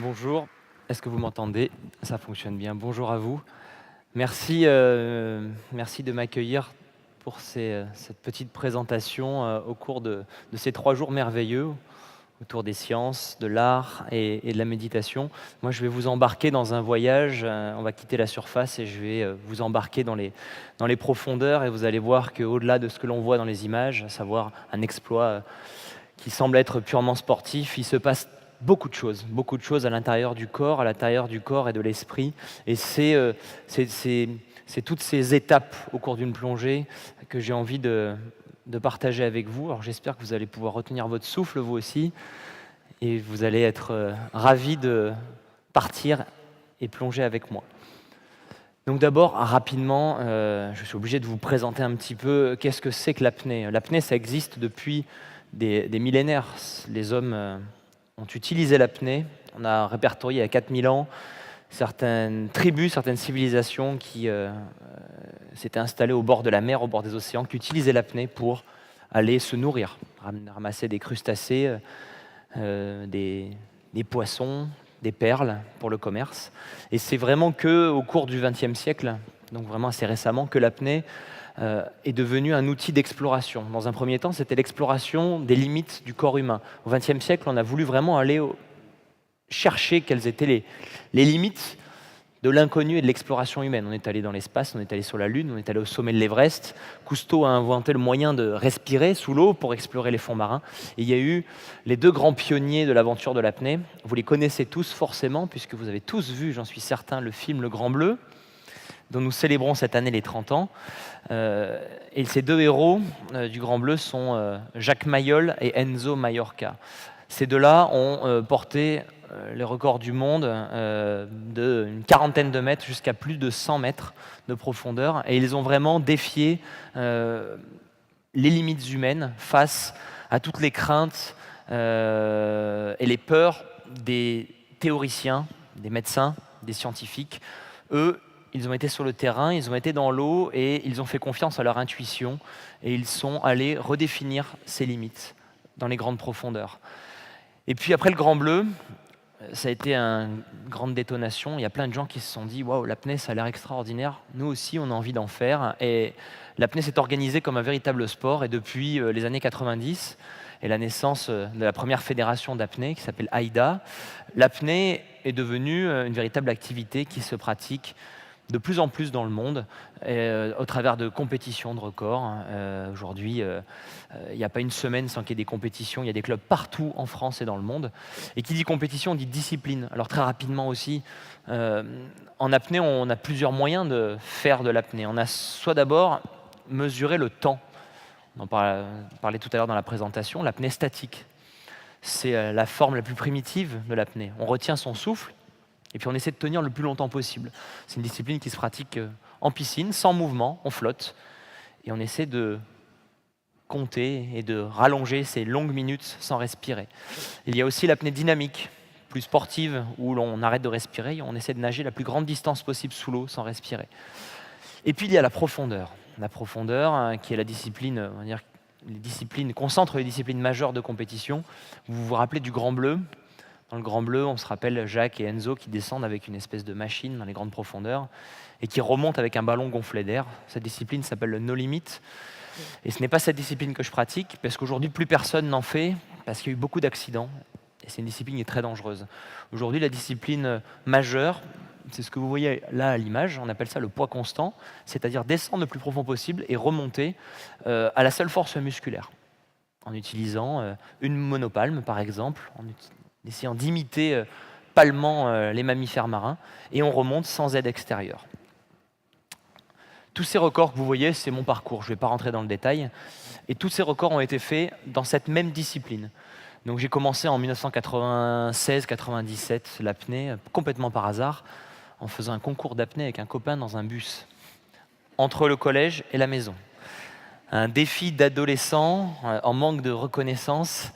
Bonjour, est-ce que vous m'entendez? Ça fonctionne bien. Bonjour à vous. Merci, merci de m'accueillir pour cette petite présentation au cours de ces 3 jours merveilleux autour des sciences, de l'art et de la méditation. Moi, je vais vous embarquer dans un voyage, on va quitter la surface et je vais vous embarquer dans les profondeurs et vous allez voir qu'au-delà de ce que l'on voit dans les images, à savoir un exploit qui semble être purement sportif, il se passe beaucoup de choses à l'intérieur du corps, et de l'esprit. Et c'est toutes ces étapes au cours d'une plongée que j'ai envie de partager avec vous. Alors j'espère que vous allez pouvoir retenir votre souffle, vous aussi, et vous allez être ravis de partir et plonger avec moi. Donc d'abord, rapidement, je suis obligé de vous présenter un petit peu qu'est-ce que c'est que l'apnée. L'apnée, ça existe depuis des millénaires. Les hommes ont utilisé l'apnée. On a répertorié il y a 4000 ans certaines tribus, certaines civilisations qui s'étaient installées au bord de la mer, au bord des océans, qui utilisaient l'apnée pour aller se nourrir, ramasser des crustacés, des poissons, des perles pour le commerce. Et c'est vraiment qu'au cours du XXe siècle, donc vraiment assez récemment, que l'apnée est devenue un outil d'exploration. Dans un premier temps, c'était l'exploration des limites du corps humain. Au XXe siècle, on a voulu vraiment aller chercher quelles étaient les limites de l'inconnu et de l'exploration humaine. On est allé dans l'espace, on est allé sur la Lune, on est allé au sommet de l'Everest. Cousteau a inventé le moyen de respirer sous l'eau pour explorer les fonds marins. Et il y a eu les 2 grands pionniers de l'aventure de l'apnée. Vous les connaissez tous forcément, puisque vous avez tous vu, j'en suis certain, le film Le Grand Bleu, dont nous célébrons cette année les 30 ans. Et ces 2 héros du Grand Bleu sont Jacques Mayol et Enzo Maiorca. Ces 2-là ont porté les records du monde d'une quarantaine de mètres jusqu'à plus de 100 mètres de profondeur. Et ils ont vraiment défié les limites humaines face à toutes les craintes et les peurs des théoriciens, des médecins, des scientifiques. Eux, ils ont été sur le terrain, ils ont été dans l'eau et ils ont fait confiance à leur intuition et ils sont allés redéfinir ces limites dans les grandes profondeurs. Et puis après le Grand Bleu, ça a été une grande détonation. Il y a plein de gens qui se sont dit « Waouh, l'apnée, ça a l'air extraordinaire. Nous aussi, on a envie d'en faire. » Et l'apnée s'est organisée comme un véritable sport. Et depuis les années 90 et la naissance de la première fédération d'apnée qui s'appelle AIDA, l'apnée est devenue une véritable activité qui se pratique de plus en plus dans le monde, au travers de compétitions de records. Aujourd'hui, il n'y a pas une semaine sans qu'il y ait des compétitions. Il y a des clubs partout en France et dans le monde. Et qui dit compétition, dit discipline. Alors très rapidement aussi, en apnée, on a plusieurs moyens de faire de l'apnée. On a soit d'abord mesuré le temps. On en parlait tout à l'heure dans la présentation. L'apnée statique, c'est la forme la plus primitive de l'apnée. On retient son souffle et puis on essaie de tenir le plus longtemps possible. C'est une discipline qui se pratique en piscine, sans mouvement, on flotte. Et on essaie de compter et de rallonger ces longues minutes sans respirer. Il y a aussi l'apnée dynamique, plus sportive, où l'on arrête de respirer et on essaie de nager la plus grande distance possible sous l'eau sans respirer. Et puis il y a la profondeur. La profondeur, qui est la discipline, on va dire, concentre les disciplines majeures de compétition. Vous vous rappelez du Grand Bleu? Dans le Grand Bleu, on se rappelle Jacques et Enzo qui descendent avec une espèce de machine dans les grandes profondeurs et qui remontent avec un ballon gonflé d'air. Cette discipline s'appelle le no limit. Et ce n'est pas cette discipline que je pratique parce qu'aujourd'hui, plus personne n'en fait parce qu'il y a eu beaucoup d'accidents. Et c'est une discipline qui est très dangereuse. Aujourd'hui, la discipline majeure, c'est ce que vous voyez là à l'image, on appelle ça le poids constant, c'est-à-dire descendre le plus profond possible et remonter à la seule force musculaire, en utilisant une monopalme par exemple, en essayant d'imiter palmement les mammifères marins, et on remonte sans aide extérieure. Tous ces records que vous voyez, c'est mon parcours, je ne vais pas rentrer dans le détail, et tous ces records ont été faits dans cette même discipline. Donc j'ai commencé en 1996-97 l'apnée, complètement par hasard, en faisant un concours d'apnée avec un copain dans un bus, entre le collège et la maison. Un défi d'adolescent en manque de reconnaissance,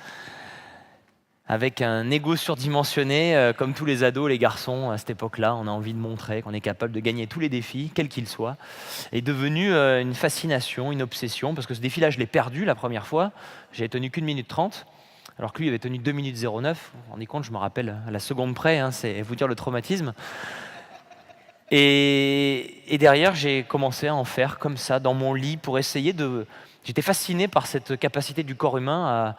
avec un ego surdimensionné, comme tous les ados, les garçons, à cette époque-là, on a envie de montrer qu'on est capable de gagner tous les défis, quels qu'ils soient, est devenu une fascination, une obsession, parce que ce défi-là, je l'ai perdu la première fois, j'ai tenu qu'1 minute 30. alors que lui avait tenu 2 minutes 09. Vous vous rendez compte, je me rappelle à la seconde près, hein, c'est vous dire le traumatisme. Et derrière, j'ai commencé à en faire comme ça, dans mon lit, pour essayer de... J'étais fasciné par cette capacité du corps humain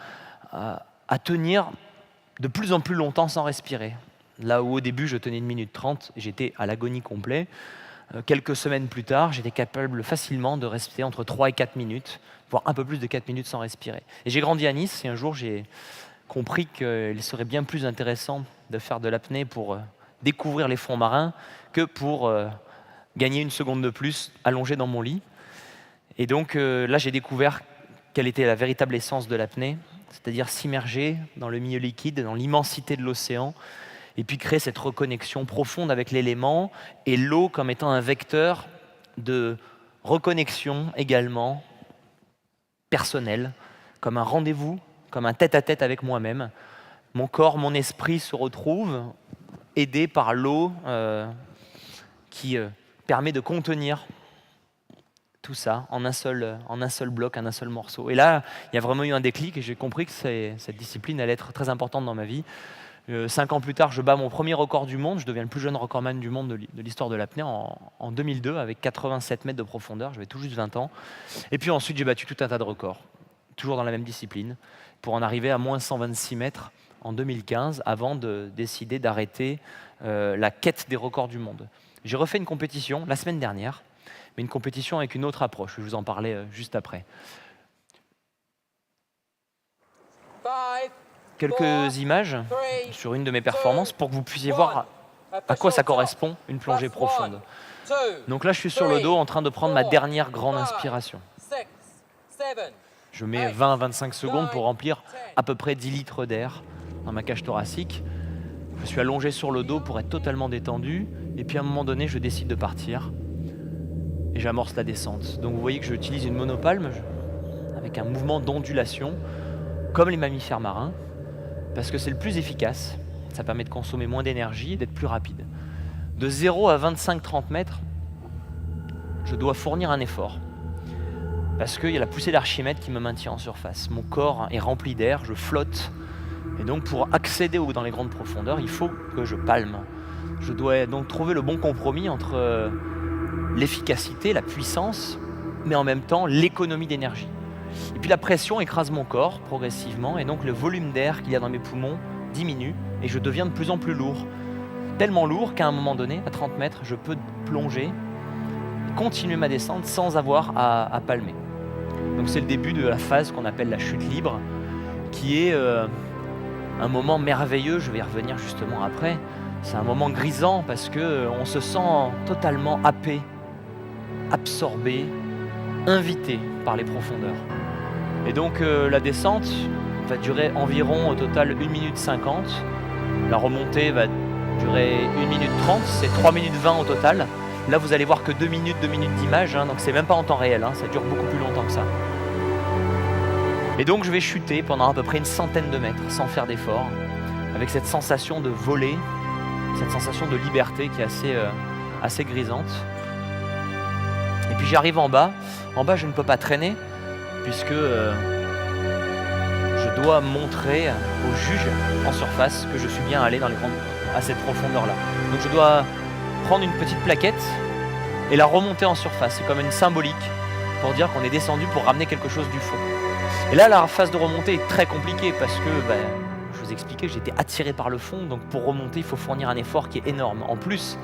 à tenir de plus en plus longtemps sans respirer. Là où au début, je tenais 1 minute 30, j'étais à l'agonie complète. Quelques semaines plus tard, j'étais capable facilement de rester entre 3 et 4 minutes, voire un peu plus de 4 minutes sans respirer. Et j'ai grandi à Nice, et un jour, j'ai compris qu'il serait bien plus intéressant de faire de l'apnée pour découvrir les fonds marins que pour gagner une seconde de plus allongé dans mon lit. Et donc là, j'ai découvert quelle était la véritable essence de l'apnée, c'est-à-dire s'immerger dans le milieu liquide, dans l'immensité de l'océan, et puis créer cette reconnexion profonde avec l'élément, et l'eau comme étant un vecteur de reconnexion également personnelle, comme un rendez-vous, comme un tête-à-tête avec moi-même. Mon corps, mon esprit se retrouvent aidés par l'eau qui permet de contenir tout ça en un seul bloc, en un seul morceau. Et là, il y a vraiment eu un déclic et j'ai compris que cette discipline allait être très importante dans ma vie. 5 ans plus tard, je bats mon premier record du monde. Je deviens le plus jeune recordman du monde de l'histoire de l'apnée en 2002 avec 87 mètres de profondeur. J'avais tout juste 20 ans. Et puis ensuite, j'ai battu tout un tas de records, toujours dans la même discipline, pour en arriver à moins 126 mètres en 2015, avant de décider d'arrêter la quête des records du monde. J'ai refait une compétition la semaine dernière, mais une compétition avec une autre approche. Je vais vous en parler juste après. Quelques images sur une de mes performances pour que vous puissiez voir à quoi ça correspond une plongée profonde. Donc là, je suis sur le dos en train de prendre ma dernière grande inspiration. Je mets 20 à 25 secondes pour remplir à peu près 10 litres d'air dans ma cage thoracique. Je suis allongé sur le dos pour être totalement détendu. Et puis à un moment donné, je décide de partir. Et j'amorce la descente. Donc vous voyez que j'utilise une monopalme avec un mouvement d'ondulation, comme les mammifères marins, parce que c'est le plus efficace. Ça permet de consommer moins d'énergie et d'être plus rapide. De 0 à 25-30 mètres, je dois fournir un effort. Parce qu'il y a la poussée d'Archimède qui me maintient en surface. Mon corps est rempli d'air, je flotte. Et donc pour accéder dans les grandes profondeurs, il faut que je palme. Je dois donc trouver le bon compromis entre l'efficacité, la puissance, mais en même temps l'économie d'énergie. Et puis la pression écrase mon corps progressivement, et donc le volume d'air qu'il y a dans mes poumons diminue, et je deviens de plus en plus lourd. Tellement lourd qu'à un moment donné, à 30 mètres, je peux plonger et continuer ma descente sans avoir à palmer. Donc c'est le début de la phase qu'on appelle la chute libre, qui est un moment merveilleux, je vais y revenir justement après. C'est un moment grisant parce qu'on se sent totalement happé, absorbé, invité par les profondeurs. Et donc la descente va durer environ au total 1 minute 50. La remontée va durer 1 minute 30, c'est 3 minutes 20 au total. Là vous allez voir que 2 minutes d'image, donc c'est même pas en temps réel, ça dure beaucoup plus longtemps que ça. Et donc je vais chuter pendant à peu près une centaine de mètres sans faire d'effort, avec cette sensation de voler, cette sensation de liberté qui est assez grisante. Et puis j'arrive en bas. En bas, je ne peux pas traîner, puisque je dois montrer au juge en surface que je suis bien allé à cette profondeur-là. Donc je dois prendre une petite plaquette et la remonter en surface. C'est comme une symbolique pour dire qu'on est descendu pour ramener quelque chose du fond. Et là, la phase de remontée est très compliquée parce que, je vous expliquais, j'étais attiré par le fond. Donc pour remonter, il faut fournir un effort qui est énorme. En plus,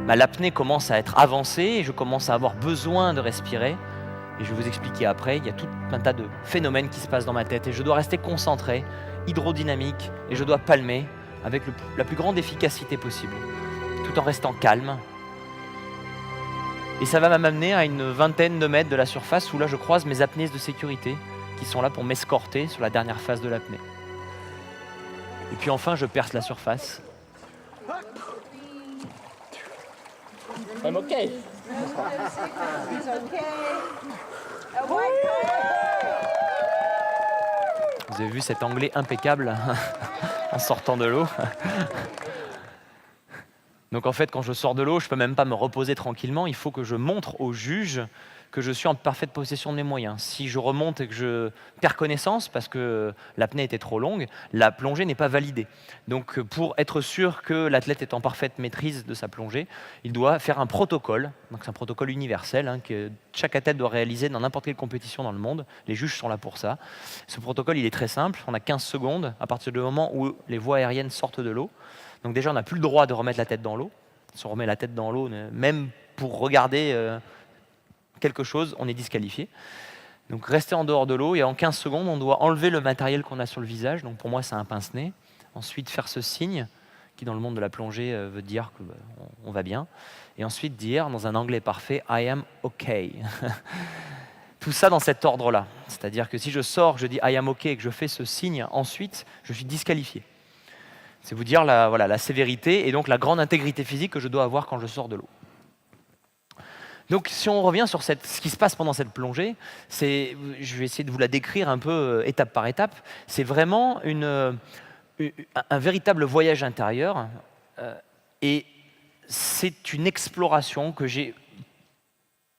l'apnée commence à être avancée et je commence à avoir besoin de respirer. Et je vais vous expliquer après, il y a tout un tas de phénomènes qui se passent dans ma tête. Et je dois rester concentré, hydrodynamique, et je dois palmer avec la plus grande efficacité possible, tout en restant calme. Et ça va m'amener à une vingtaine de mètres de la surface où là je croise mes apnéistes de sécurité qui sont là pour m'escorter sur la dernière phase de l'apnée. Et puis enfin, je perce la surface. I'm okay. Vous avez vu cet anglais impeccable en sortant de l'eau. Donc en fait, quand je sors de l'eau, je ne peux même pas me reposer tranquillement. Il faut que je montre au juge que je suis en parfaite possession de mes moyens. Si je remonte et que je perds connaissance parce que l'apnée était trop longue, la plongée n'est pas validée. Donc pour être sûr que l'athlète est en parfaite maîtrise de sa plongée, il doit faire un protocole. Donc c'est un protocole universel que chaque athlète doit réaliser dans n'importe quelle compétition dans le monde. Les juges sont là pour ça. Ce protocole, il est très simple. On a 15 secondes à partir du moment où les voies aériennes sortent de l'eau. Donc déjà, on n'a plus le droit de remettre la tête dans l'eau. Si on remet la tête dans l'eau, même pour regarder quelque chose, on est disqualifié. Donc rester en dehors de l'eau et en 15 secondes, on doit enlever le matériel qu'on a sur le visage. Donc pour moi, c'est un pince-nez. Ensuite, faire ce signe qui, dans le monde de la plongée, veut dire qu'on va bien. Et ensuite dire, dans un anglais parfait, I am okay. Tout ça dans cet ordre-là. C'est-à-dire que si je sors, je dis I am okay et que je fais ce signe ensuite, je suis disqualifié. C'est vous dire la sévérité et donc la grande intégrité physique que je dois avoir quand je sors de l'eau. Donc si on revient sur ce qui se passe pendant cette plongée, je vais essayer de vous la décrire un peu étape par étape. C'est vraiment un véritable voyage intérieur et c'est une exploration que j'ai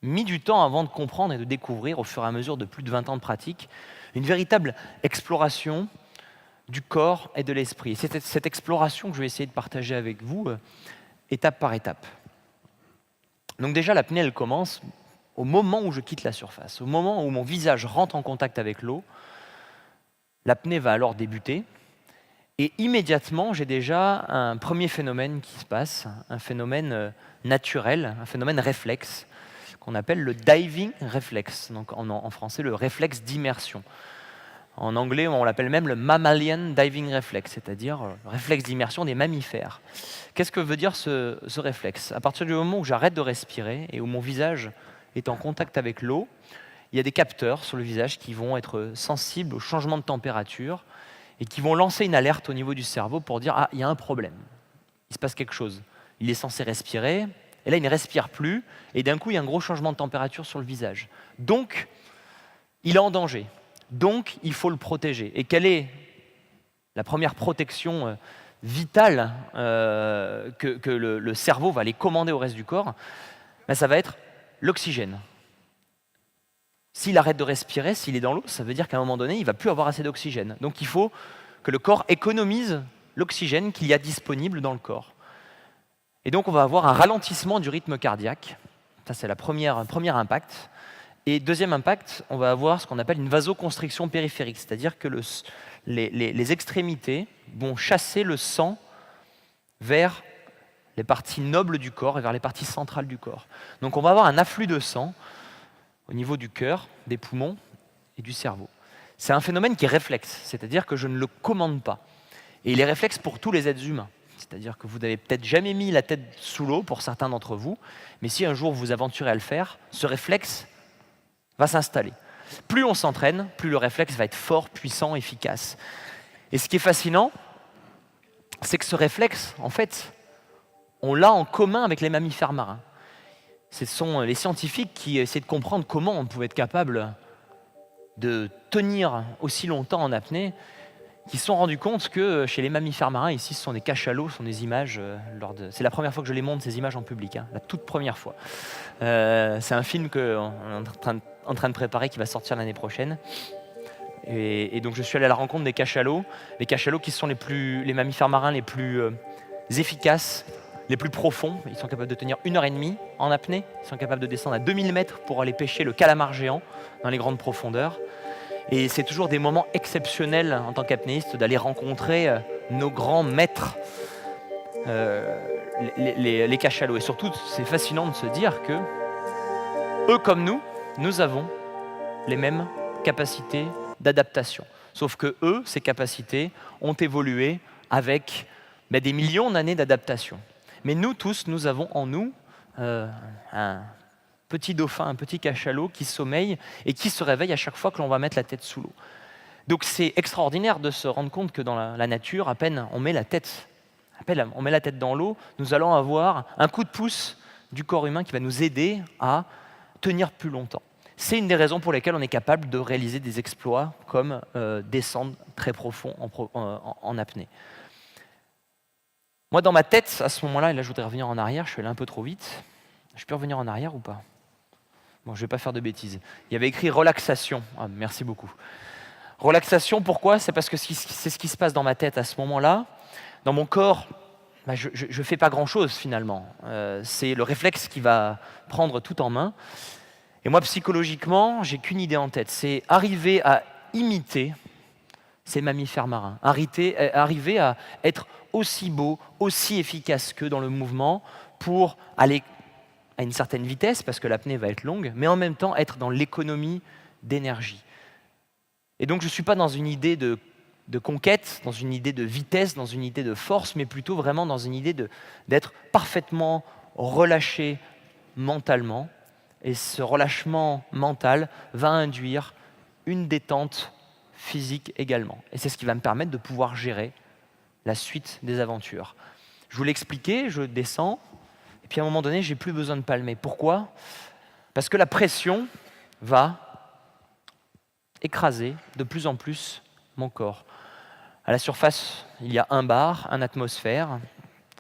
mis du temps avant de comprendre et de découvrir au fur et à mesure de plus de 20 ans de pratique. Une véritable exploration du corps et de l'esprit. C'est cette exploration que je vais essayer de partager avec vous, étape par étape. Donc déjà, l'apnée, elle commence au moment où je quitte la surface. Au moment où mon visage rentre en contact avec l'eau, l'apnée va alors débuter. Et immédiatement, j'ai déjà un premier phénomène qui se passe, un phénomène naturel, un phénomène réflexe, qu'on appelle le diving réflexe, donc en français, le réflexe d'immersion. En anglais, on l'appelle même le mammalian diving reflex, c'est-à-dire le réflexe d'immersion des mammifères. Qu'est-ce que veut dire ce réflexe? À partir du moment où j'arrête de respirer et où mon visage est en contact avec l'eau, il y a des capteurs sur le visage qui vont être sensibles au changement de température et qui vont lancer une alerte au niveau du cerveau pour dire « Ah, il y a un problème, il se passe quelque chose. Il est censé respirer, et là, il ne respire plus, et d'un coup, il y a un gros changement de température sur le visage. Donc, il est en danger. Donc, il faut le protéger. Et quelle est la première protection vitale que le cerveau va aller commander au reste du corps? Ça va être l'oxygène. S'il arrête de respirer, s'il est dans l'eau, ça veut dire qu'à un moment donné, il ne va plus avoir assez d'oxygène. Donc, il faut que le corps économise l'oxygène qu'il y a disponible dans le corps. Et donc, on va avoir un ralentissement du rythme cardiaque. Ça, c'est un premier impact. Et deuxième impact, on va avoir ce qu'on appelle une vasoconstriction périphérique, c'est-à-dire que les extrémités vont chasser le sang vers les parties nobles du corps et vers les parties centrales du corps. Donc on va avoir un afflux de sang au niveau du cœur, des poumons et du cerveau. C'est un phénomène qui est réflexe, c'est-à-dire que je ne le commande pas. Et il est réflexe pour tous les êtres humains. C'est-à-dire que vous n'avez peut-être jamais mis la tête sous l'eau pour certains d'entre vous, mais si un jour vous vous aventurez à le faire, ce réflexe va s'installer. Plus on s'entraîne, plus le réflexe va être fort, puissant, efficace. Et ce qui est fascinant, c'est que ce réflexe, en fait, on l'a en commun avec les mammifères marins. Ce sont les scientifiques qui essaient de comprendre comment on pouvait être capable de tenir aussi longtemps en apnée, qui se sont rendus compte que chez les mammifères marins, ici ce sont des cachalots, ce sont des images, c'est la première fois que je les montre, ces images en public, la toute première fois. C'est un film qu'on est en train de préparer qui va sortir l'année prochaine. Et donc je suis allé à la rencontre des cachalots, les cachalots qui sont les mammifères marins les plus efficaces, les plus profonds. Ils sont capables de tenir 1h30 en apnée, ils sont capables de descendre à 2000 mètres pour aller pêcher le calamar géant dans les grandes profondeurs. Et c'est toujours des moments exceptionnels en tant qu'apnéiste d'aller rencontrer nos grands maîtres, les cachalots. Et surtout, c'est fascinant de se dire que eux comme nous avons les mêmes capacités d'adaptation. Sauf que eux, ces capacités ont évolué avec des millions d'années d'adaptation. Mais nous tous, nous avons en nous un petit dauphin, un petit cachalot qui sommeille et qui se réveille à chaque fois que l'on va mettre la tête sous l'eau. Donc c'est extraordinaire de se rendre compte que dans la nature, à peine on met la tête dans l'eau, nous allons avoir un coup de pouce du corps humain qui va nous aider à tenir plus longtemps. C'est une des raisons pour lesquelles on est capable de réaliser des exploits comme descendre très profond en apnée. Moi, dans ma tête, à ce moment-là, et là, je voudrais revenir en arrière, je suis allé un peu trop vite. Je peux revenir en arrière ou pas? Bon, je ne vais pas faire de bêtises. Il y avait écrit relaxation. Ah, merci beaucoup. Relaxation, pourquoi? C'est parce que c'est ce qui se passe dans ma tête à ce moment-là. Dans mon corps, je ne fais pas grand-chose finalement. C'est le réflexe qui va prendre tout en main. Et moi, psychologiquement, j'ai qu'une idée en tête. C'est arriver à imiter ces mammifères marins. Arriver à être aussi beau, aussi efficace qu'eux dans le mouvement pour aller à une certaine vitesse, parce que l'apnée va être longue, mais en même temps être dans l'économie d'énergie. Et donc je ne suis pas dans une idée de conquête, dans une idée de vitesse, dans une idée de force, mais plutôt vraiment dans une idée d'être parfaitement relâché mentalement. Et ce relâchement mental va induire une détente physique également. Et c'est ce qui va me permettre de pouvoir gérer la suite des aventures. Je vous l'ai expliqué, je descends, et puis à un moment donné, j'ai plus besoin de palmer. Pourquoi? Parce que la pression va écraser de plus en plus mon corps. À la surface, il y a 1 bar, 1 atmosphère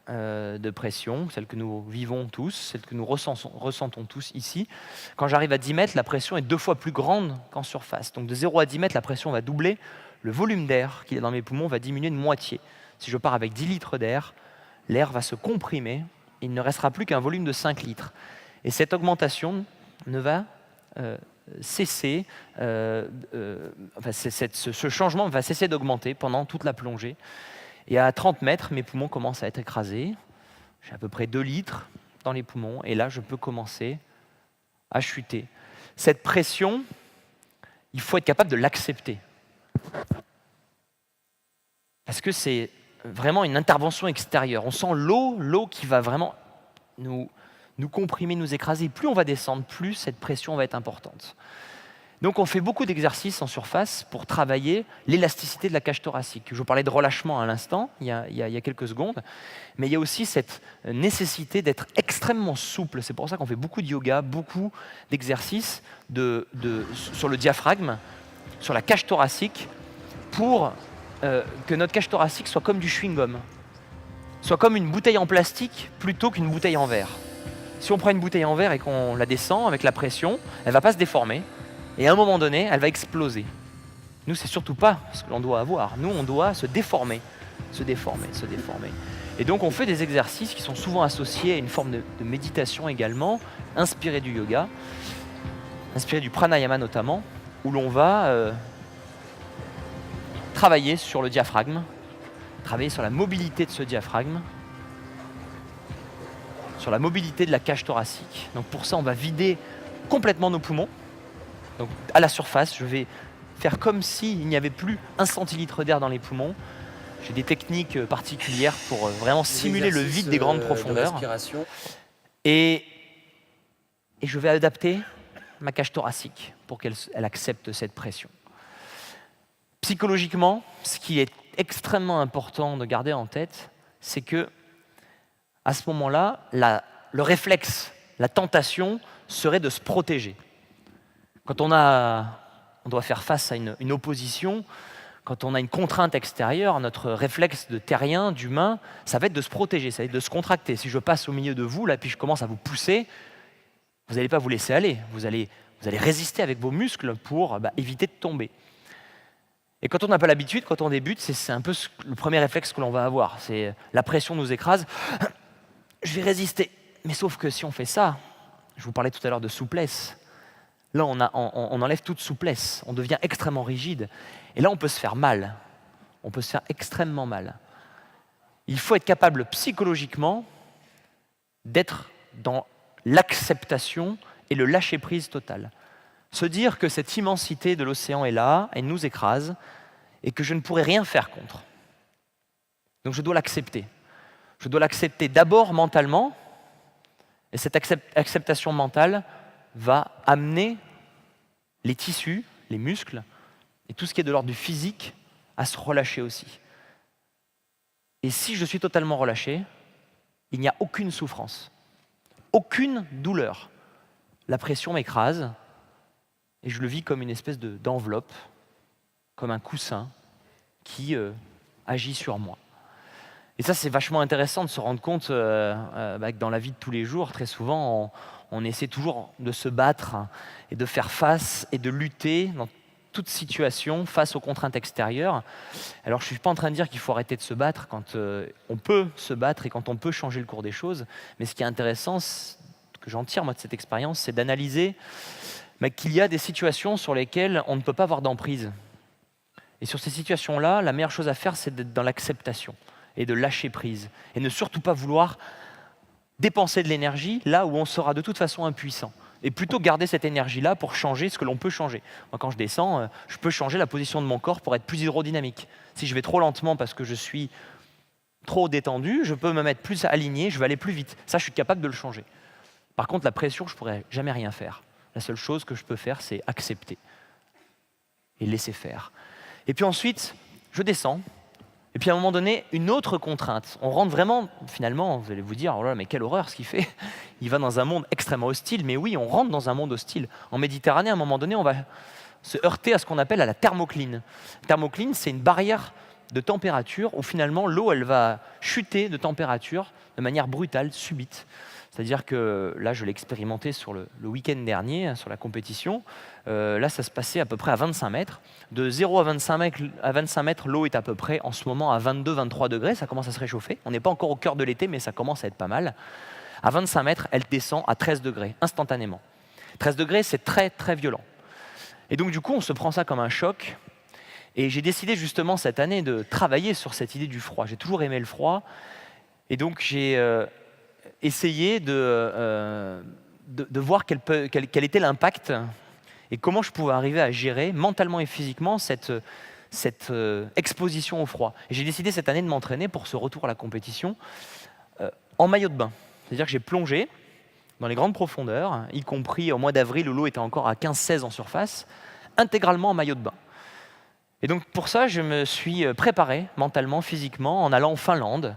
de pression, celle que nous vivons tous, celle que nous ressentons tous ici. Quand j'arrive à 10 mètres, la pression est 2 fois plus grande qu'en surface. Donc de 0 à 10 mètres, la pression va doubler. Le volume d'air qu'il y a dans mes poumons va diminuer de moitié. Si je pars avec 10 litres d'air, l'air va se comprimer. Il ne restera plus qu'un volume de 5 litres. Et cette augmentation ne va cesser, ce changement va cesser d'augmenter pendant toute la plongée. Et à 30 mètres, mes poumons commencent à être écrasés. J'ai à peu près 2 litres dans les poumons. Et là, je peux commencer à chuter. Cette pression, il faut être capable de l'accepter. Parce que c'est vraiment une intervention extérieure. On sent l'eau qui va vraiment nous comprimer, nous écraser. Plus on va descendre, plus cette pression va être importante. Donc on fait beaucoup d'exercices en surface pour travailler l'élasticité de la cage thoracique. Je vous parlais de relâchement à l'instant, il y a quelques secondes, mais il y a aussi cette nécessité d'être extrêmement souple. C'est pour ça qu'on fait beaucoup de yoga, beaucoup d'exercices sur le diaphragme, sur la cage thoracique, pour que notre cage thoracique soit comme du chewing-gum, soit comme une bouteille en plastique plutôt qu'une bouteille en verre. Si on prend une bouteille en verre et qu'on la descend avec la pression, elle ne va pas se déformer. Et à un moment donné, elle va exploser. Nous, c'est surtout pas ce que l'on doit avoir. Nous, on doit se déformer. Et donc, on fait des exercices qui sont souvent associés à une forme de méditation également, inspirés du yoga, inspirés du pranayama notamment, où l'on va travailler sur le diaphragme, travailler sur la mobilité de ce diaphragme, sur la mobilité de la cage thoracique. Donc pour ça, on va vider complètement nos poumons. Donc à la surface, je vais faire comme s'il n'y avait plus 1 centilitre d'air dans les poumons. J'ai des techniques particulières pour vraiment simuler le vide des grandes profondeurs. Et je vais adapter ma cage thoracique pour qu'elle accepte cette pression. Psychologiquement, ce qui est extrêmement important de garder en tête, c'est que à ce moment-là, le réflexe, la tentation serait de se protéger. Quand on doit faire face à une opposition, quand on a une contrainte extérieure, notre réflexe de terrien, d'humain, ça va être de se protéger, ça va être de se contracter. Si je passe au milieu de vous, là, puis je commence à vous pousser, vous n'allez pas vous laisser aller. Vous allez résister avec vos muscles pour éviter de tomber. Et quand on n'a pas l'habitude, quand on débute, c'est un peu le premier réflexe que l'on va avoir. C'est la pression nous écrase. Je vais résister. Mais sauf que si on fait ça, je vous parlais tout à l'heure de souplesse, là on enlève toute souplesse, on devient extrêmement rigide. Et là on peut se faire mal, on peut se faire extrêmement mal. Il faut être capable psychologiquement d'être dans l'acceptation et le lâcher-prise total. Se dire que cette immensité de l'océan est là, elle nous écrase, et que je ne pourrai rien faire contre. Donc je dois l'accepter. Je dois l'accepter d'abord mentalement, et cette acceptation mentale va amener les tissus, les muscles, et tout ce qui est de l'ordre du physique, à se relâcher aussi. Et si je suis totalement relâché, il n'y a aucune souffrance, aucune douleur. La pression m'écrase, et je le vis comme une espèce d'enveloppe, comme un coussin qui agit sur moi. Et ça, c'est vachement intéressant de se rendre compte que dans la vie de tous les jours, très souvent, on essaie toujours de se battre et de faire face et de lutter dans toute situation face aux contraintes extérieures. Alors, je ne suis pas en train de dire qu'il faut arrêter de se battre quand on peut se battre et quand on peut changer le cours des choses. Mais ce qui est intéressant, que j'en tire moi de cette expérience, c'est d'analyser qu'il y a des situations sur lesquelles on ne peut pas avoir d'emprise. Et sur ces situations-là, la meilleure chose à faire, c'est d'être dans l'acceptation et de lâcher prise. Et ne surtout pas vouloir dépenser de l'énergie là où on sera de toute façon impuissant. Et plutôt garder cette énergie-là pour changer ce que l'on peut changer. Moi, quand je descends, je peux changer la position de mon corps pour être plus hydrodynamique. Si je vais trop lentement parce que je suis trop détendu, je peux me mettre plus aligné, je vais aller plus vite. Ça, je suis capable de le changer. Par contre, la pression, je ne pourrais jamais rien faire. La seule chose que je peux faire, c'est accepter et laisser faire. Et puis ensuite, je descends. Et puis à un moment donné, une autre contrainte. On rentre vraiment, finalement, vous allez vous dire, oh là, mais quelle horreur ce qu'il fait. Il va dans un monde extrêmement hostile. Mais oui, on rentre dans un monde hostile. En Méditerranée, à un moment donné, on va se heurter à ce qu'on appelle la thermocline. La thermocline, c'est une barrière de température où finalement l'eau, elle va chuter de température de manière brutale, subite. C'est-à-dire que là, je l'ai expérimenté sur le week-end dernier, sur la compétition. Là, ça se passait à peu près à 25 mètres. De 0 à 25 mètres, l'eau est à peu près en ce moment à 22-23 degrés. Ça commence à se réchauffer. On n'est pas encore au cœur de l'été, mais ça commence à être pas mal. À 25 mètres, elle descend à 13 degrés, instantanément. 13 degrés, c'est très, très violent. Et donc, du coup, on se prend ça comme un choc. Et j'ai décidé justement cette année de travailler sur cette idée du froid. J'ai toujours aimé le froid. Et donc, j'ai essayer de voir quel était l'impact et comment je pouvais arriver à gérer mentalement et physiquement cette exposition au froid. Et j'ai décidé cette année de m'entraîner pour ce retour à la compétition en maillot de bain. C'est-à-dire que j'ai plongé dans les grandes profondeurs, y compris au mois d'avril où l'eau était encore à 15-16 en surface, intégralement en maillot de bain. Et donc pour ça, je me suis préparé mentalement, physiquement, en allant en Finlande,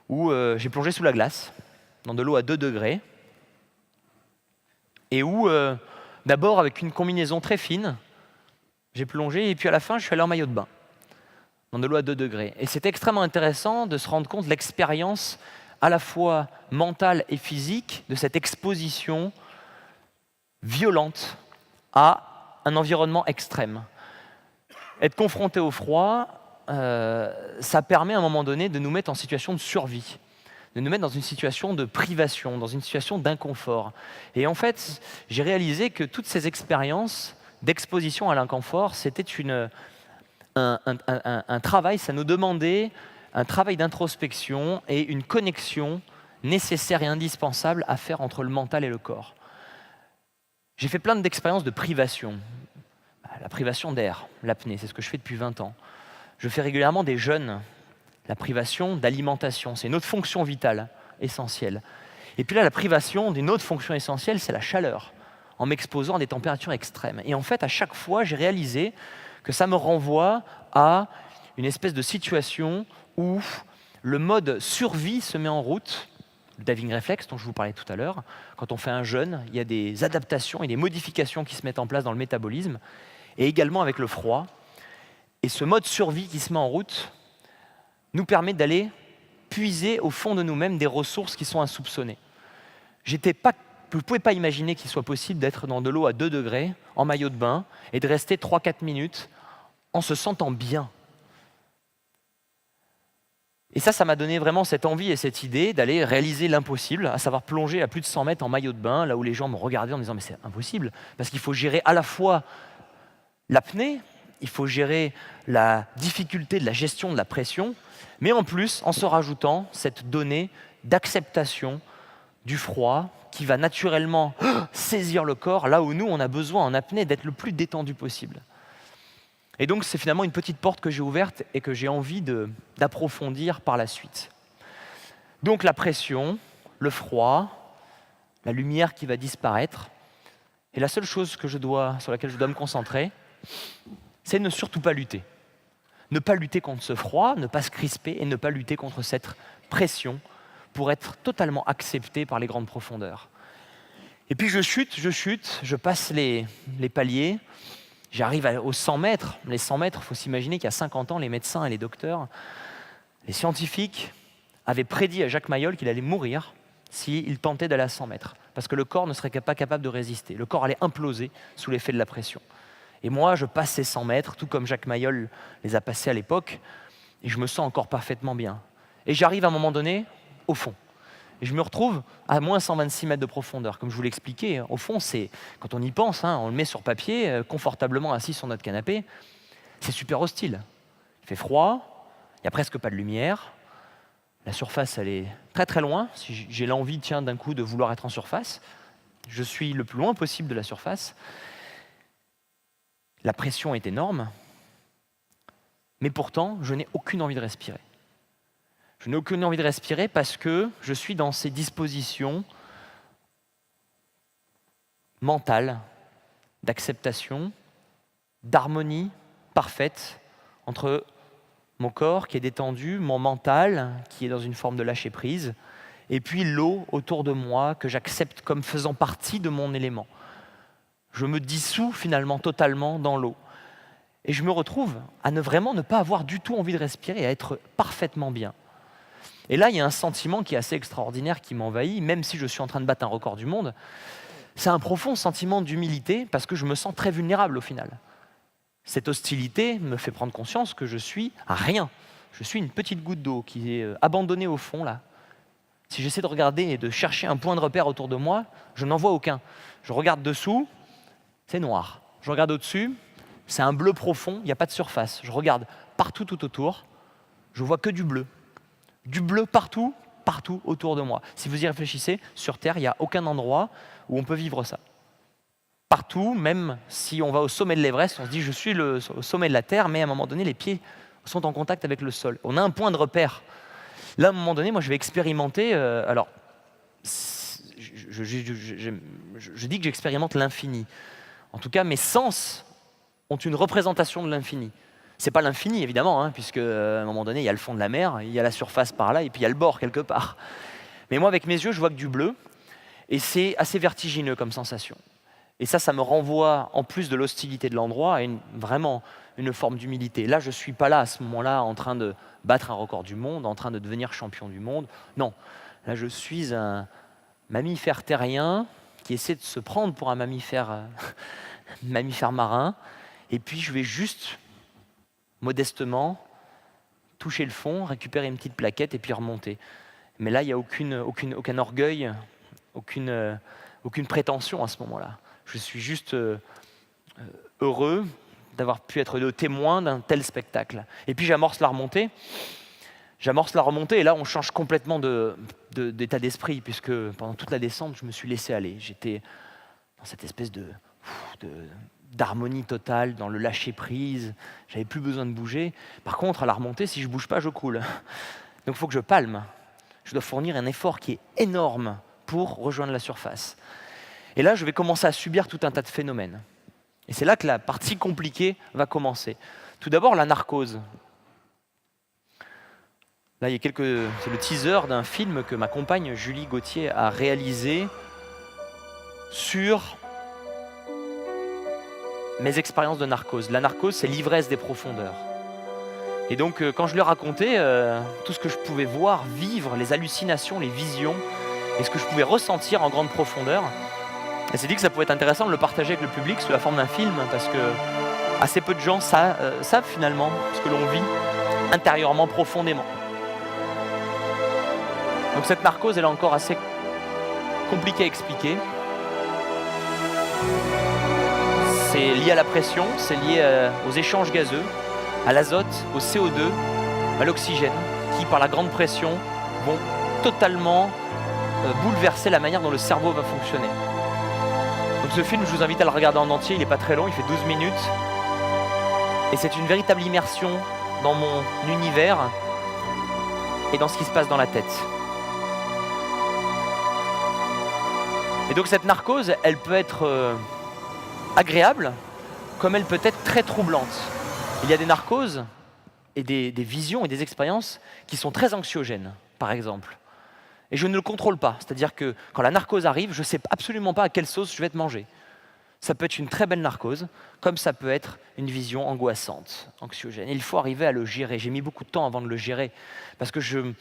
où j'ai plongé sous la glace, dans de l'eau à 2 degrés, et où, d'abord, avec une combinaison très fine, j'ai plongé, et puis à la fin, je suis allé en maillot de bain, dans de l'eau à 2 degrés. Et c'était extrêmement intéressant de se rendre compte de l'expérience à la fois mentale et physique de cette exposition violente à un environnement extrême. Être confronté au froid, ça permet à un moment donné de nous mettre en situation de survie, de nous mettre dans une situation de privation, dans une situation d'inconfort. Et en fait, j'ai réalisé que toutes ces expériences d'exposition à l'inconfort, c'était un travail, ça nous demandait un travail d'introspection et une connexion nécessaire et indispensable à faire entre le mental et le corps. J'ai fait plein d'expériences de privation. La privation d'air, l'apnée, c'est ce que je fais depuis 20 ans. Je fais régulièrement des jeûnes. La privation d'alimentation, c'est une autre fonction vitale essentielle. Et puis là, la privation d'une autre fonction essentielle, c'est la chaleur, en m'exposant à des températures extrêmes. Et en fait, à chaque fois, j'ai réalisé que ça me renvoie à une espèce de situation où le mode survie se met en route, le diving reflex dont je vous parlais tout à l'heure. Quand on fait un jeûne, il y a des adaptations et des modifications qui se mettent en place dans le métabolisme, et également avec le froid. Et ce mode survie qui se met en route nous permet d'aller puiser au fond de nous-mêmes des ressources qui sont insoupçonnées. Je ne pouvais pas imaginer qu'il soit possible d'être dans de l'eau à 2 degrés, en maillot de bain, et de rester 3-4 minutes en se sentant bien. Et ça m'a donné vraiment cette envie et cette idée d'aller réaliser l'impossible, à savoir plonger à plus de 100 mètres en maillot de bain, là où les gens me regardaient en disant « mais c'est impossible », parce qu'il faut gérer à la fois l'apnée, il faut gérer la difficulté de la gestion de la pression, mais en plus, en se rajoutant cette donnée d'acceptation du froid qui va naturellement saisir le corps, là où nous, on a besoin en apnée d'être le plus détendu possible. Et donc, c'est finalement une petite porte que j'ai ouverte et que j'ai envie d'approfondir par la suite. Donc, la pression, le froid, la lumière qui va disparaître. Et la seule chose sur laquelle je dois me concentrer, c'est ne surtout pas lutter. Ne pas lutter contre ce froid, ne pas se crisper et ne pas lutter contre cette pression pour être totalement accepté par les grandes profondeurs. Et puis je chute, je passe les paliers, j'arrive aux 100 mètres. Les 100 mètres, il faut s'imaginer qu'il y a 50 ans, les médecins et les docteurs Les scientifiques avaient prédit à Jacques Mayol qu'il allait mourir s'il tentait d'aller à 100 mètres, parce que le corps ne serait pas capable de résister. Le corps allait imploser sous l'effet de la pression. Et moi, je passe ces 100 mètres, tout comme Jacques Mayol les a passés à l'époque, et je me sens encore parfaitement bien. Et j'arrive à un moment donné au fond. Et je me retrouve à moins 126 mètres de profondeur. Comme je vous l'ai expliqué, au fond, c'est, quand on y pense, on le met sur papier, confortablement assis sur notre canapé, c'est super hostile. Il fait froid, il n'y a presque pas de lumière, la surface, elle est très très loin. Si j'ai l'envie, d'un coup, de vouloir être en surface, je suis le plus loin possible de la surface. La pression est énorme, mais pourtant, je n'ai aucune envie de respirer. Je n'ai aucune envie de respirer parce que je suis dans ces dispositions mentales, d'acceptation, d'harmonie parfaite entre mon corps qui est détendu, mon mental qui est dans une forme de lâcher-prise, et puis l'eau autour de moi que j'accepte comme faisant partie de mon élément. Je me dissous finalement totalement dans l'eau. Et je me retrouve à ne pas avoir du tout envie de respirer, à être parfaitement bien. Et là, il y a un sentiment qui est assez extraordinaire qui m'envahit, même si je suis en train de battre un record du monde. C'est un profond sentiment d'humilité parce que je me sens très vulnérable au final. Cette hostilité me fait prendre conscience que je suis à rien. Je suis une petite goutte d'eau qui est abandonnée au fond là. Si j'essaie de regarder et de chercher un point de repère autour de moi, je n'en vois aucun. Je regarde dessous, c'est noir. Je regarde au-dessus, c'est un bleu profond, il n'y a pas de surface. Je regarde partout tout autour, je vois que du bleu. Du bleu partout, partout autour de moi. Si vous y réfléchissez, sur Terre, il n'y a aucun endroit où on peut vivre ça. Partout, même si on va au sommet de l'Everest, on se dit je suis au sommet de la Terre, mais à un moment donné, les pieds sont en contact avec le sol. On a un point de repère. Là, à un moment donné, moi, je vais expérimenter. Je dis que j'expérimente l'infini. En tout cas, mes sens ont une représentation de l'infini. C'est pas l'infini, évidemment, puisque à un moment donné, il y a le fond de la mer, il y a la surface par là, et puis il y a le bord quelque part. Mais moi, avec mes yeux, je vois que du bleu, et c'est assez vertigineux comme sensation. Et ça me renvoie, en plus de l'hostilité de l'endroit, à vraiment une forme d'humilité. Là, je ne suis pas là, à ce moment-là, en train de battre un record du monde, en train de devenir champion du monde. Non, là, je suis un mammifère terrien qui essaie de se prendre pour un mammifère marin. Et puis, je vais juste, modestement, toucher le fond, récupérer une petite plaquette et puis remonter. Mais là, il n'y a aucun orgueil, aucune prétention à ce moment-là. Je suis juste heureux d'avoir pu être le témoin d'un tel spectacle. Et puis j'amorce la remontée, et là on change complètement d'état d'esprit, puisque pendant toute la descente, je me suis laissé aller. J'étais dans cette espèce d'harmonie totale, dans le lâcher-prise, j'avais plus besoin de bouger. Par contre, à la remontée, si je ne bouge pas, je coule. Donc il faut que je palme. Je dois fournir un effort qui est énorme pour rejoindre la surface. Et là, je vais commencer à subir tout un tas de phénomènes. Et c'est là que la partie compliquée va commencer. Tout d'abord, la narcose. Là, c'est le teaser d'un film que ma compagne Julie Gauthier a réalisé sur mes expériences de narcose. La narcose, c'est l'ivresse des profondeurs. Et donc, quand je lui ai raconté tout ce que je pouvais voir, vivre, les hallucinations, les visions, et ce que je pouvais ressentir en grande profondeur, elle s'est dit que ça pouvait être intéressant de le partager avec le public sous la forme d'un film, parce que assez peu de gens savent finalement ce que l'on vit intérieurement, profondément. Donc cette narcose, elle est encore assez compliquée à expliquer. C'est lié à la pression, c'est lié aux échanges gazeux, à l'azote, au CO2, à l'oxygène, qui par la grande pression vont totalement bouleverser la manière dont le cerveau va fonctionner. Donc ce film, je vous invite à le regarder en entier, il n'est pas très long, il fait 12 minutes. Et c'est une véritable immersion dans mon univers et dans ce qui se passe dans la tête. Et donc cette narcose, elle peut être agréable, comme elle peut être très troublante. Il y a des narcoses et des visions et des expériences qui sont très anxiogènes, par exemple. Et je ne le contrôle pas. C'est-à-dire que quand la narcose arrive, je ne sais absolument pas à quelle sauce je vais être mangé. Ça peut être une très belle narcose, comme ça peut être une vision angoissante, anxiogène. Il faut arriver à le gérer. J'ai mis beaucoup de temps avant de le gérer, parce que je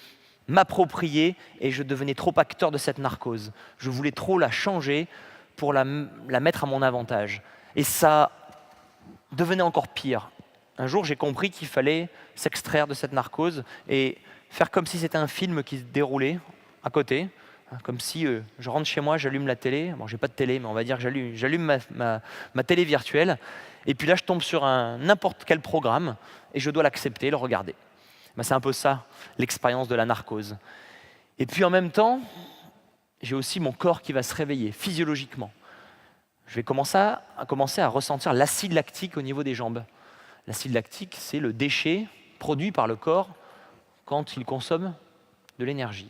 m'appropriais et je devenais trop acteur de cette narcose. Je voulais trop la changer pour la mettre à mon avantage. Et ça devenait encore pire. Un jour, j'ai compris qu'il fallait s'extraire de cette narcose et faire comme si c'était un film qui se déroulait à côté, comme si je rentre chez moi, j'allume la télé. Bon, j'ai pas de télé, mais on va dire que j'allume ma télé virtuelle. Et puis là, je tombe sur n'importe quel programme et je dois l'accepter, le regarder. Ben, c'est un peu ça, l'expérience de la narcose. Et puis en même temps, j'ai aussi mon corps qui va se réveiller physiologiquement. Je vais commencer à ressentir l'acide lactique au niveau des jambes. L'acide lactique, c'est le déchet produit par le corps quand il consomme de l'énergie.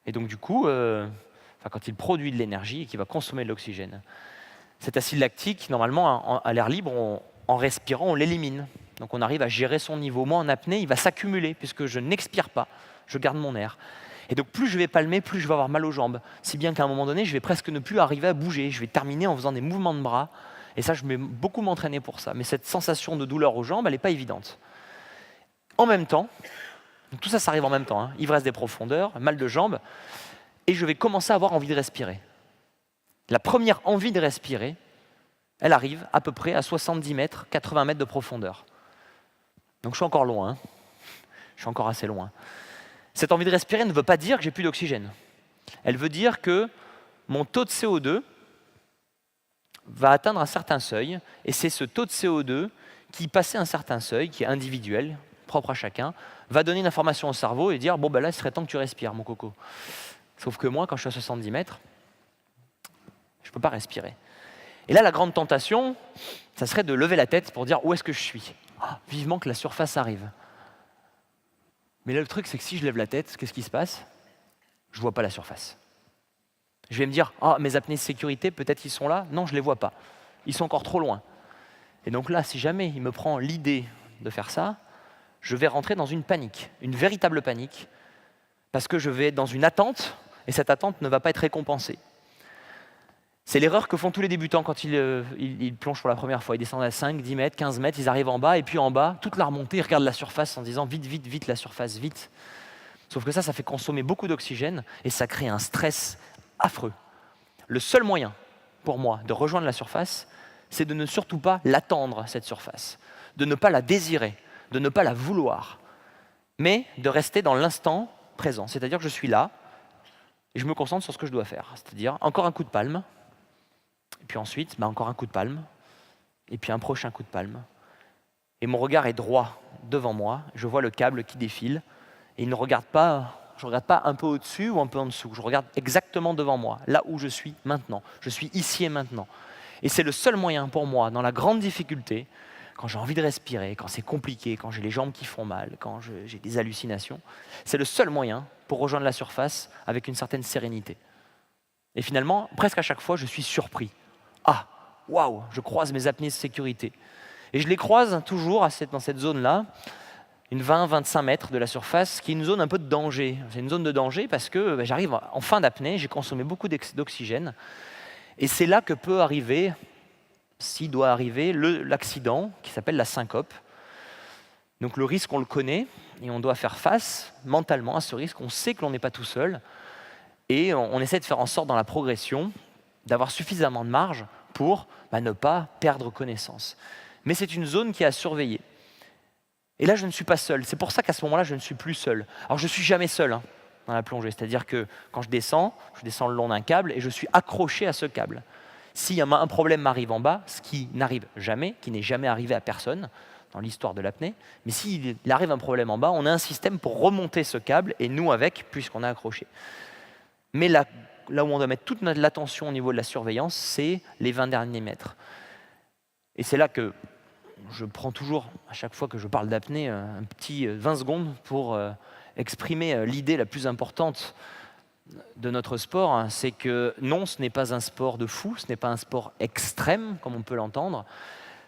Et donc du coup, quand il produit de l'énergie et qu'il va consommer de l'oxygène, cet acide lactique, normalement, à l'air libre, en respirant, on l'élimine. Donc on arrive à gérer son niveau. Moi, en apnée, il va s'accumuler puisque je n'expire pas, je garde mon air. Et donc plus je vais palmer, plus je vais avoir mal aux jambes. Si bien qu'à un moment donné, je vais presque ne plus arriver à bouger. Je vais terminer en faisant des mouvements de bras. Et ça, je vais beaucoup m'entraîner pour ça. Mais cette sensation de douleur aux jambes, elle n'est pas évidente. En même temps, donc tout ça, ça arrive en même temps. Hein. Ivresse des profondeurs, mal de jambes. Et je vais commencer à avoir envie de respirer. La première envie de respirer, elle arrive à peu près à 70 mètres, 80 mètres de profondeur. Donc je suis encore loin. Hein. Je suis encore assez loin. Cette envie de respirer ne veut pas dire que j'ai plus d'oxygène. Elle veut dire que mon taux de CO2 va atteindre un certain seuil, et c'est ce taux de CO2 qui, passé un certain seuil, qui est individuel, propre à chacun, va donner une information au cerveau et dire « bon ben là, il serait temps que tu respires, mon coco ». Sauf que moi, quand je suis à 70 mètres, je ne peux pas respirer. Et là, la grande tentation, ça serait de lever la tête pour dire « où est-ce que je suis ?» Vivement que la surface arrive. Mais là, le truc, c'est que si je lève la tête, qu'est-ce qui se passe? Je ne vois pas la surface. Je vais me dire, mes apnées de sécurité, peut-être ils sont là. Non, je ne les vois pas. Ils sont encore trop loin. Et donc là, si jamais il me prend l'idée de faire ça, je vais rentrer dans une panique, une véritable panique, parce que je vais être dans une attente, et cette attente ne va pas être récompensée. C'est l'erreur que font tous les débutants quand ils plongent pour la première fois. Ils descendent à 5, 10 mètres, 15 mètres, ils arrivent en bas, et puis en bas, toute la remontée, ils regardent la surface en disant vite, vite, vite, la surface, vite. Sauf que ça fait consommer beaucoup d'oxygène, et ça crée un stress affreux. Le seul moyen, pour moi, de rejoindre la surface, c'est de ne surtout pas l'attendre, cette surface, de ne pas la désirer, de ne pas la vouloir, mais de rester dans l'instant présent. C'est-à-dire que je suis là, et je me concentre sur ce que je dois faire. C'est-à-dire, encore un coup de palme, et puis ensuite, encore un coup de palme, et puis un prochain coup de palme. Et mon regard est droit devant moi, je vois le câble qui défile, et il ne regarde pas, je ne regarde pas un peu au-dessus ou un peu en dessous, je regarde exactement devant moi, là où je suis maintenant. Je suis ici et maintenant. Et c'est le seul moyen pour moi, dans la grande difficulté, quand j'ai envie de respirer, quand c'est compliqué, quand j'ai les jambes qui font mal, quand j'ai des hallucinations, c'est le seul moyen pour rejoindre la surface avec une certaine sérénité. Et finalement, presque à chaque fois, je suis surpris. Ah, waouh, je croise mes apnées de sécurité. Et je les croise toujours dans cette zone-là, une 20-25 mètres de la surface, qui est une zone un peu de danger. C'est une zone de danger parce que j'arrive en fin d'apnée, j'ai consommé beaucoup d'oxygène. Et c'est là que peut arriver, s'il doit arriver, l'accident qui s'appelle la syncope. Donc le risque, on le connaît, et on doit faire face mentalement à ce risque. On sait que l'on n'est pas tout seul, et on essaie de faire en sorte dans la progression d'avoir suffisamment de marge pour ne pas perdre connaissance. Mais c'est une zone qui est à surveiller. Et là, je ne suis pas seul. C'est pour ça qu'à ce moment-là, je ne suis plus seul. Alors, je ne suis jamais seul dans la plongée. C'est-à-dire que quand je descends le long d'un câble et je suis accroché à ce câble. Si un problème m'arrive en bas, ce qui n'arrive jamais, qui n'est jamais arrivé à personne dans l'histoire de l'apnée, mais s'il arrive un problème en bas, on a un système pour remonter ce câble et nous avec, puisqu'on est accroché. Mais là où on doit mettre toute l'attention au niveau de la surveillance, c'est les 20 derniers mètres. Et c'est là que je prends toujours, à chaque fois que je parle d'apnée, un petit 20 secondes pour exprimer l'idée la plus importante de notre sport, c'est que non, ce n'est pas un sport de fou, ce n'est pas un sport extrême, comme on peut l'entendre.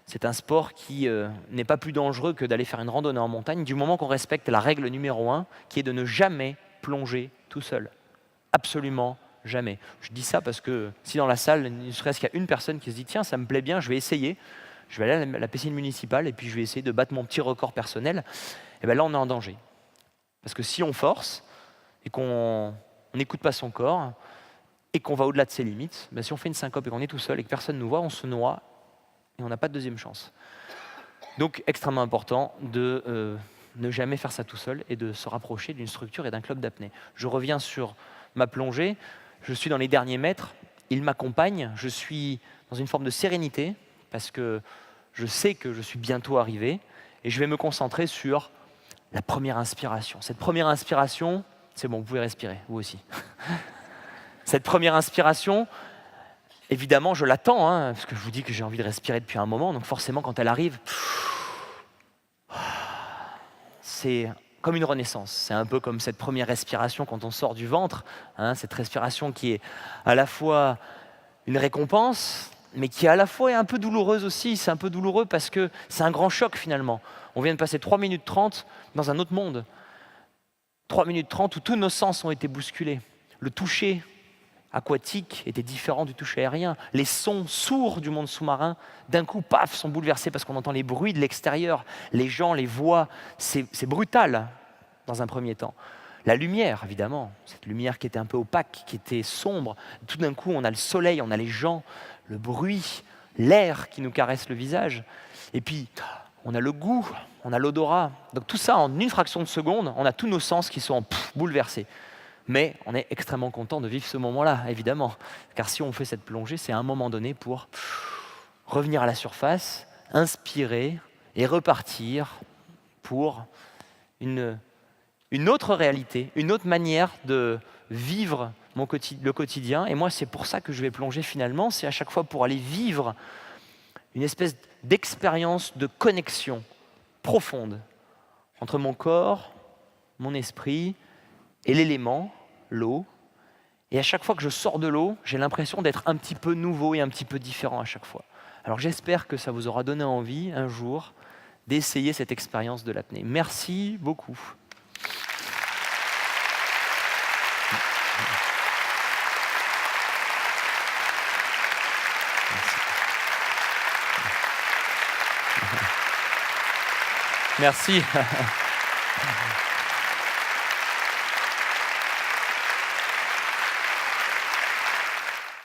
C'est un sport qui n'est pas plus dangereux que d'aller faire une randonnée en montagne, du moment qu'on respecte la règle numéro 1, qui est de ne jamais plonger tout seul. Absolument Jamais. Je dis ça parce que si dans la salle, ne serait-ce qu'il y a une personne qui se dit tiens, ça me plaît bien, je vais essayer, je vais aller à la piscine municipale et puis je vais essayer de battre mon petit record personnel, et bien là on est en danger. Parce que si on force et qu'on n'écoute pas son corps et qu'on va au-delà de ses limites, ben si on fait une syncope et qu'on est tout seul et que personne ne nous voit, on se noie et on n'a pas de deuxième chance. Donc extrêmement important de ne jamais faire ça tout seul et de se rapprocher d'une structure et d'un club d'apnée. Je reviens sur ma plongée, je suis dans les derniers mètres, il m'accompagne, je suis dans une forme de sérénité parce que je sais que je suis bientôt arrivé et je vais me concentrer sur la première inspiration. Cette première inspiration, c'est bon, vous pouvez respirer, vous aussi. Cette première inspiration, évidemment, je l'attends, hein, parce que je vous dis que j'ai envie de respirer depuis un moment, donc forcément, quand elle arrive, c'est comme une renaissance. C'est un peu comme cette première respiration quand on sort du ventre, hein, cette respiration qui est à la fois une récompense, mais qui à la fois est un peu douloureuse aussi. C'est un peu douloureux parce que c'est un grand choc finalement. On vient de passer 3 minutes 30 dans un autre monde. 3 minutes 30 où tous nos sens ont été bousculés. Le toucher aquatique était différent du toucher aérien. Les sons sourds du monde sous-marin, d'un coup, paf, sont bouleversés parce qu'on entend les bruits de l'extérieur, les gens, les voix. C'est brutal dans un premier temps. La lumière, évidemment, cette lumière qui était un peu opaque, qui était sombre. Tout d'un coup, on a le soleil, on a les gens, le bruit, l'air qui nous caresse le visage. Et puis, on a le goût, on a l'odorat. Donc tout ça, en une fraction de seconde, on a tous nos sens qui sont bouleversés. Mais on est extrêmement content de vivre ce moment-là, évidemment. Car si on fait cette plongée, c'est à un moment donné pour revenir à la surface, inspirer et repartir pour une autre réalité, une autre manière de vivre le quotidien. Et moi, c'est pour ça que je vais plonger finalement. C'est à chaque fois pour aller vivre une espèce d'expérience de connexion profonde entre mon corps, mon esprit et l'élément, l'eau. Et à chaque fois que je sors de l'eau, j'ai l'impression d'être un petit peu nouveau et un petit peu différent à chaque fois. Alors j'espère que ça vous aura donné envie un jour d'essayer cette expérience de l'apnée. Merci beaucoup. Merci.